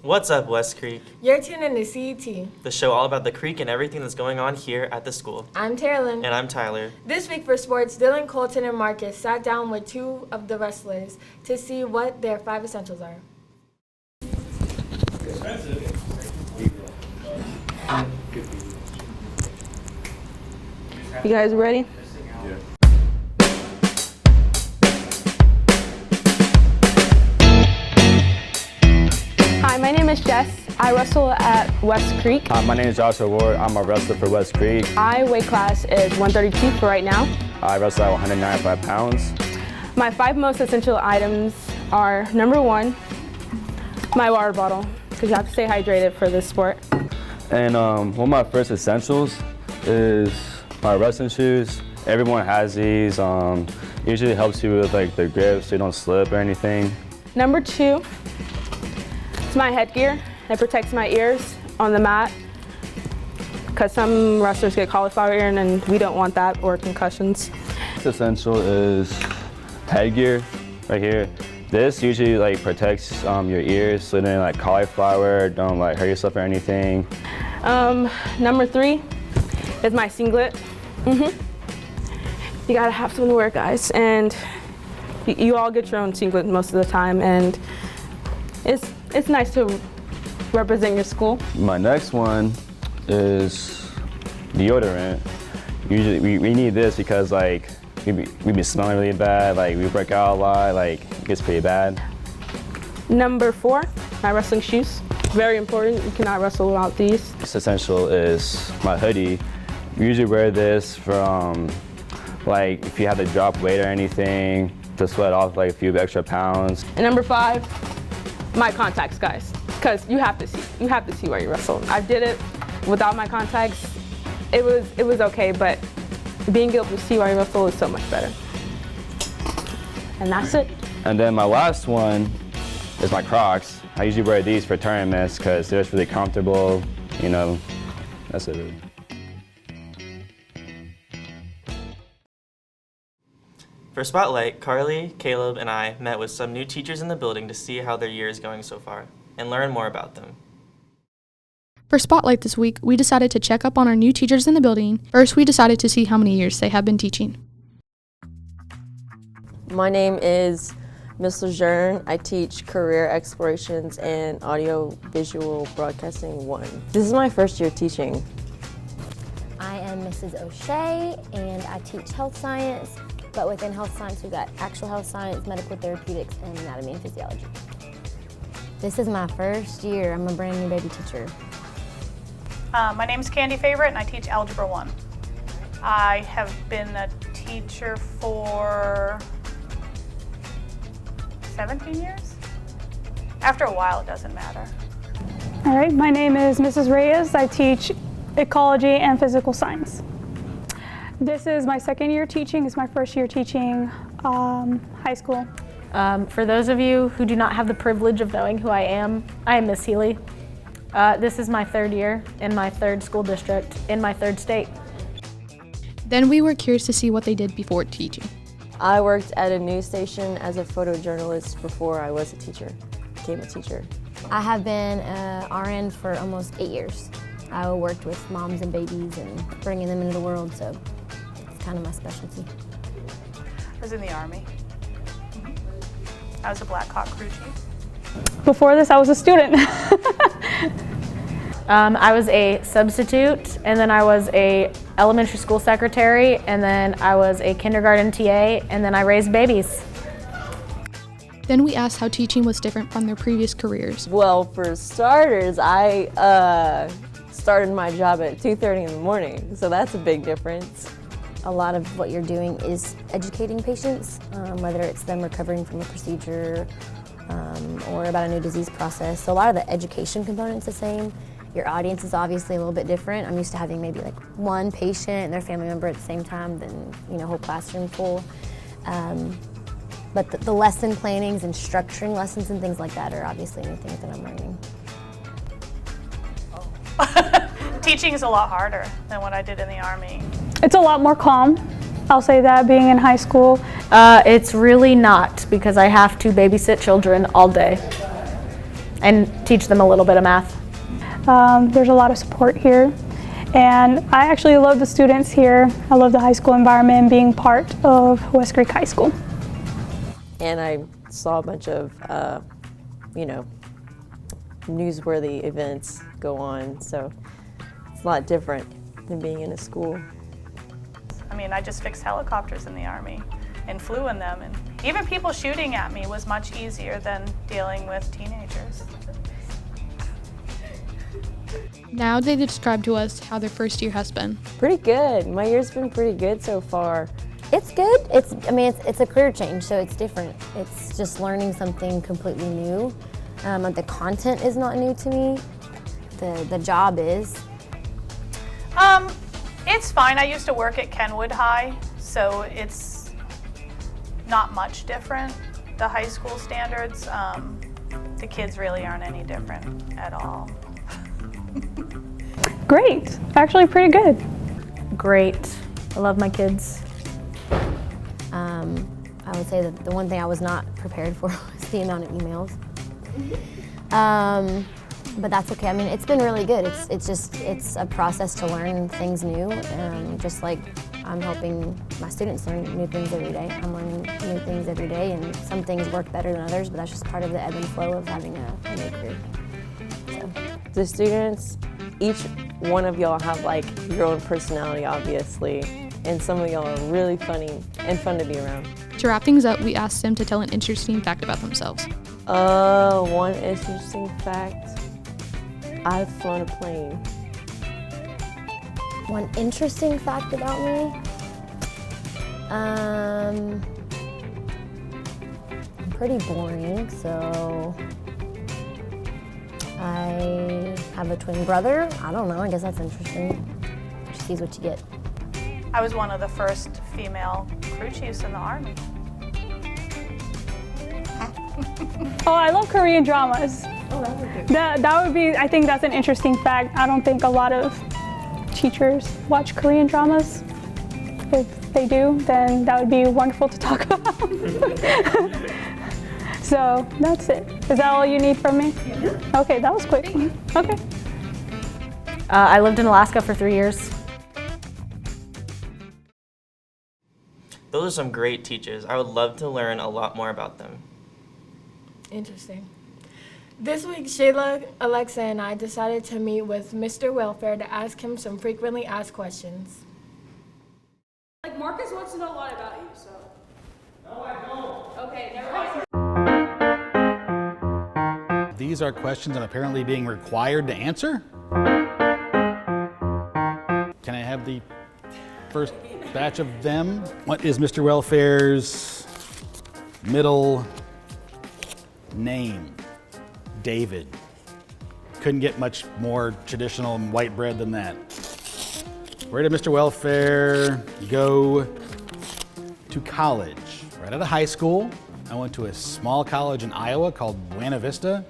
What's up, West Creek? You're tuned in to CET, The show all about the Creek and everything that's going on here at the school. I'm Taralyn. And I'm Tyler. This week for sports, Dylan, Colton, and Marcus sat down with two of the wrestlers to see what their 5 essentials are. You guys ready? Yeah. Hi, my name is Jess. I wrestle at West Creek. My name is Joshua Ward. I'm a wrestler for West Creek. My weight class is 132 for right now. I wrestle at 195 pounds. My 5 most essential items are number 1, my water bottle, because you have to stay hydrated for this sport. And one of my first essentials is my wrestling shoes. Everyone has these. Usually helps you with like the grip so you don't slip or anything. Number 2 is my headgear. It protects my ears on the mat because some wrestlers get cauliflower ear and we don't want that, or concussions. Essential is headgear right here. This usually like protects your ears so you don't like cauliflower, don't like hurt yourself or anything. Number 3 is my singlet. You gotta have something to wear, guys, and you all get your own singlet most of the time, and it's nice to represent your school. My next one is deodorant. Usually we need this because like we be smelling really bad, like we work out a lot, like it gets pretty bad. Number 4, my wrestling shoes. Very important, you cannot wrestle without these. This essential is my hoodie. We usually wear this from like if you have to drop weight or anything, to sweat off like a few extra pounds. And number 5, my contacts, guys, because you have to see where you wrestle. I did it without my contacts. It was okay, but being able to see where you wrestle is so much better. And that's it. And then my last one is my Crocs. I usually wear these for tournaments because they're just really comfortable, you know, that's it really. For Spotlight, Karlee, Kaleb, and I met with some new teachers in the building to see how their year is going so far and learn more about them. For Spotlight this week, we decided to check up on our new teachers in the building. First, we decided to see how many years they have been teaching. My name is Ms. Lejeune. I teach Career Explorations and Audio Visual Broadcasting 1. This is my first year teaching. I am Mrs. O'Shea, and I teach health science, but within health science we've got actual health science, medical therapeutics, and anatomy and physiology. This is my first year. I'm a brand new baby teacher. My name is Candy Favorite, and I teach Algebra 1. I have been a teacher for 17 years? After a while, it doesn't matter. All right, my name is Mrs. Reyes. I teach ecology and physical science. This is my second year teaching. It's my first year teaching high school. For those of you who do not have the privilege of knowing who I am Miss Healy. This is my 3rd year in my 3rd school district in my 3rd state. Then we were curious to see what they did before teaching. I worked at a news station as a photojournalist before I was a teacher, became a teacher. I have been an RN for almost 8 years. I worked with moms and babies and bringing them into the world, so it's kind of my specialty. I was in the Army. I was a Black Hawk crew chief. Before this, I was a student. I was a substitute, and then I was a elementary school secretary, and then I was a kindergarten TA, and then I raised babies. Then we asked how teaching was different from their previous careers. Well, for starters, I started my job at 2:30 in the morning, so that's a big difference. A lot of what you're doing is educating patients, whether it's them recovering from a procedure or about a new disease process. So a lot of the education component's the same. Your audience is obviously a little bit different. I'm used to having maybe like one patient and their family member at the same time than, a whole classroom full. But the lesson plannings and structuring lessons and things like that are obviously new things that I'm learning. Teaching is a lot harder than what I did in the Army. It's a lot more calm. I'll say that, being in high school. It's really not, because I have to babysit children all day. and teach them a little bit of math. There's a lot of support here, and I actually love the students here. I love the high school environment and being part of West Creek High School. And I saw a bunch of, newsworthy events go on, so it's a lot different than being in a school. I mean, I just fixed helicopters in the Army and flew in them, and even people shooting at me was much easier than dealing with teenagers. Now they describe to us how their first year has been. Pretty good. My year's been pretty good so far. It's good. It's a career change, so it's different. It's just learning something completely new. The content is not new to me. The job is. It's fine. I used to work at Kenwood High, so it's not much different. The high school standards, the kids really aren't any different at all. Great, actually pretty good. Great. I love my kids. I would say that the one thing I was not prepared for was the amount of emails. But that's okay. I mean, it's been really good. It's a process to learn things new. Just like I'm helping my students learn new things every day. I'm learning new things every day, and some things work better than others, but that's just part of the ebb and flow of having a new career. So. The students, each one of y'all have like your own personality, obviously, and some of y'all are really funny and fun to be around. To wrap things up, we asked them to tell an interesting fact about themselves. One interesting fact, I've flown a plane. One interesting fact about me, I'm pretty boring, so I have a twin brother. I don't know, I guess that's interesting. Just sees what you get. I was one of the first female crew chiefs in the Army. Oh, I love Korean dramas. Oh, that would be good. That would be, I think that's an interesting fact. I don't think a lot of teachers watch Korean dramas. If they do, then that would be wonderful to talk about. So that's it. Is that all you need from me? Yeah. Okay, that was quick. Okay. I lived in Alaska for 3 years. Those are some great teachers. I would love to learn a lot more about them. Interesting. This week, Shayla, Alexa, and I decided to meet with Mr. Welfare to ask him some frequently asked questions. Like, Marcus wants to know a lot about you, so. No, I don't. Okay, never mind. These are questions I'm apparently being required to answer. Can I have the first batch of them? What is Mr. Welfare's middle name? David. Couldn't get much more traditional and white bread than that. Where did Mr. Welfare go to college? Right out of high school, I went to a small college in Iowa called Buena Vista,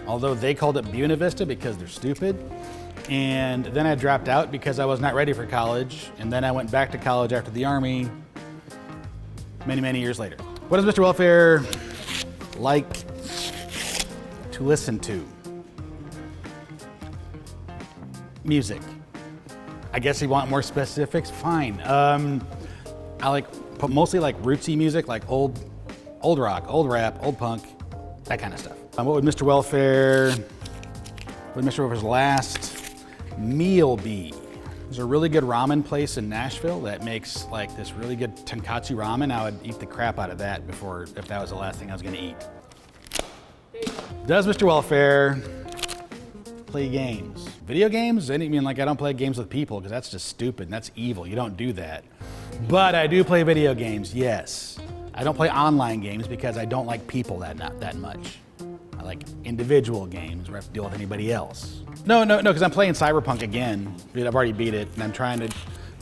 although they called it Buena Vista because they're stupid. And then I dropped out because I was not ready for college, and then I went back to college after the Army many, many years later. What does Mr. Welfare like to listen to? Music. I guess you want more specifics? Fine. I like mostly like rootsy music, like old rock, old rap, old punk, that kind of stuff. What would Mr. Welfare's last meal be? There's a really good ramen place in Nashville that makes like this really good tonkatsu ramen. I would eat the crap out of that if that was the last thing I was gonna eat. Does Mr. Welfare play games? Video games? I mean, like, I don't play games with people because that's just stupid and that's evil. You don't do that. But I do play video games, yes. I don't play online games because I don't like people that much. I like individual games where I have to deal with anybody else. No, because I'm playing Cyberpunk again. I've already beat it, and I'm trying to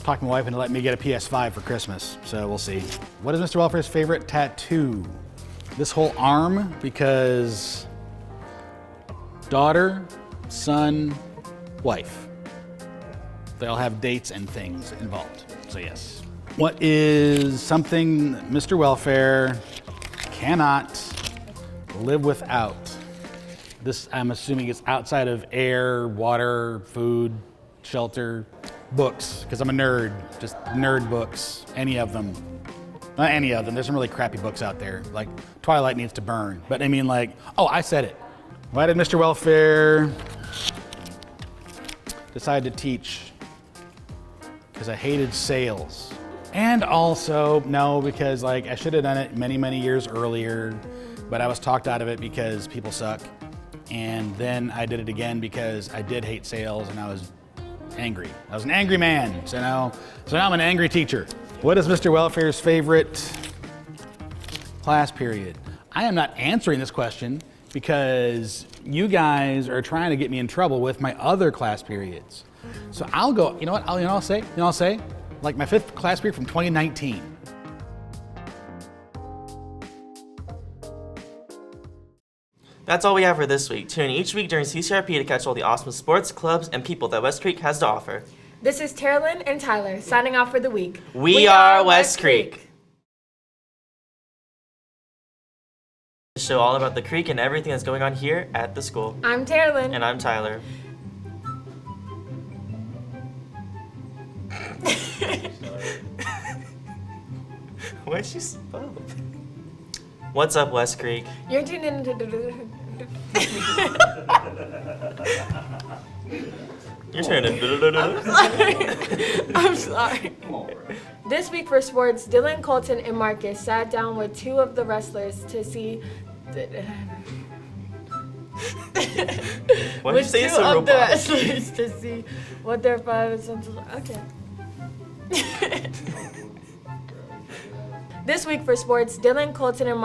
talk to my wife into letting me get a PS5 for Christmas, so we'll see. What is Mr. Welfare's favorite tattoo? This whole arm, because daughter, son, wife. They all have dates and things involved, so yes. What is something Mr. Welfare cannot live without? This, I'm assuming, is outside of air, water, food, shelter, books, because I'm a nerd. Just nerd books, any of them. Not any of them. There's some really crappy books out there. Like Twilight needs to burn. But I mean, like, oh, I said it. Why did Mr. Welfare decide to teach? Because I hated sales. And also, no, because like I should have done it many, many years earlier, but I was talked out of it because people suck. And then I did it again because I did hate sales and I was angry. I was an angry man, so now I'm an angry teacher. What is Mr. Welfare's favorite class period? I am not answering this question because you guys are trying to get me in trouble with my other class periods. So I'll go, you know what I'll say? Like my 5th class period from 2019. That's all we have for this week. Tune in each week during CCRP to catch all the awesome sports, clubs, and people that West Creek has to offer. This is Taralyn and Tyler signing off for the week. We are West Creek. Show all about the creek and everything that's going on here at the school. I'm Taralyn. And I'm Tyler. Why'd you spoke? What's up, West Creek? You're tuned into. You're turning into. I'm sorry. This week for sports, Dylan, Colton, and Marcus sat down with 2 of the wrestlers to see. Why did you say it's so of the robotic? wrestlers to see what their 5 essentials are. Okay. This week for sports, Dylan, Colton, and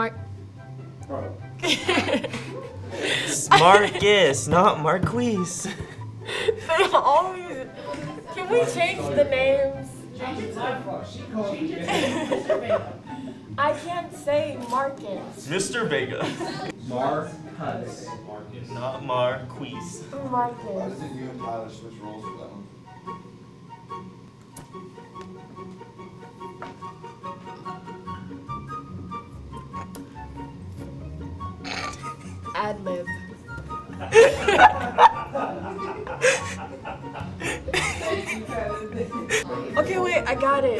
Marcus, not Marquise. They always. Can we change the names? I can't say Marcus. Mr. Vega. Marcus. Not Marquise. Marcus. Why didn't you and Tyler switch roles for that one? Ad lib. Okay, wait, I got it.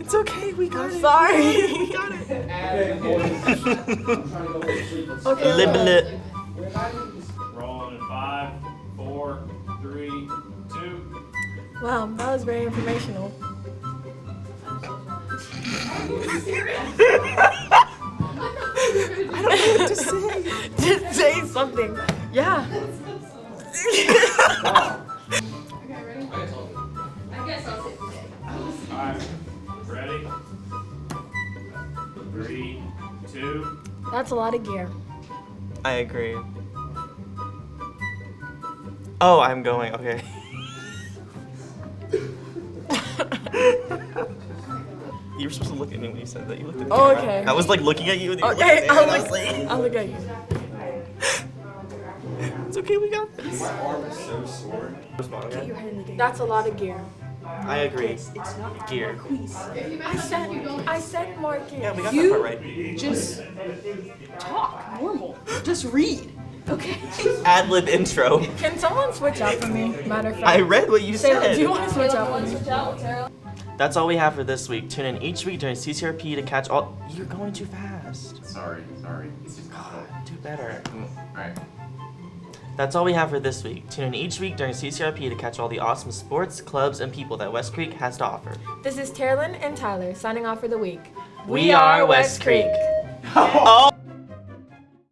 It's okay, we got it. Sorry. We got it. Okay. Lib. Rolling in 5, 4, 3, 2. Wow, that was very informational. I don't know what to say. Just say something. Yeah. Okay, ready? I guess I'll say today. Alright, ready? 3, 2. That's a lot of gear. I agree. Oh, I'm going. Okay. You were supposed to look at me when you said that. You looked at me. Oh, okay. I was like looking at you. And you Okay, looked at me, I'll look at you. It's okay, we got this. My arm is so sore. That's a lot of gear. I agree. It's not Gear. I said Marcus. Yeah, we got that part right. just talk normal. Just read. Okay. Ad lib intro. Can someone switch out for me? Matter of fact. I read what you Shayla, said. do you want to switch out for me? That's all we have for this week. Tune in each week during CCRP to catch all. You're going too fast. Sorry. It's just God, do better. Alright. That's all we have for this week. Tune in each week during CCRP to catch all the awesome sports, clubs, and people that West Creek has to offer. This is Taralyn and Tyler signing off for the week. We are West Creek. Oh.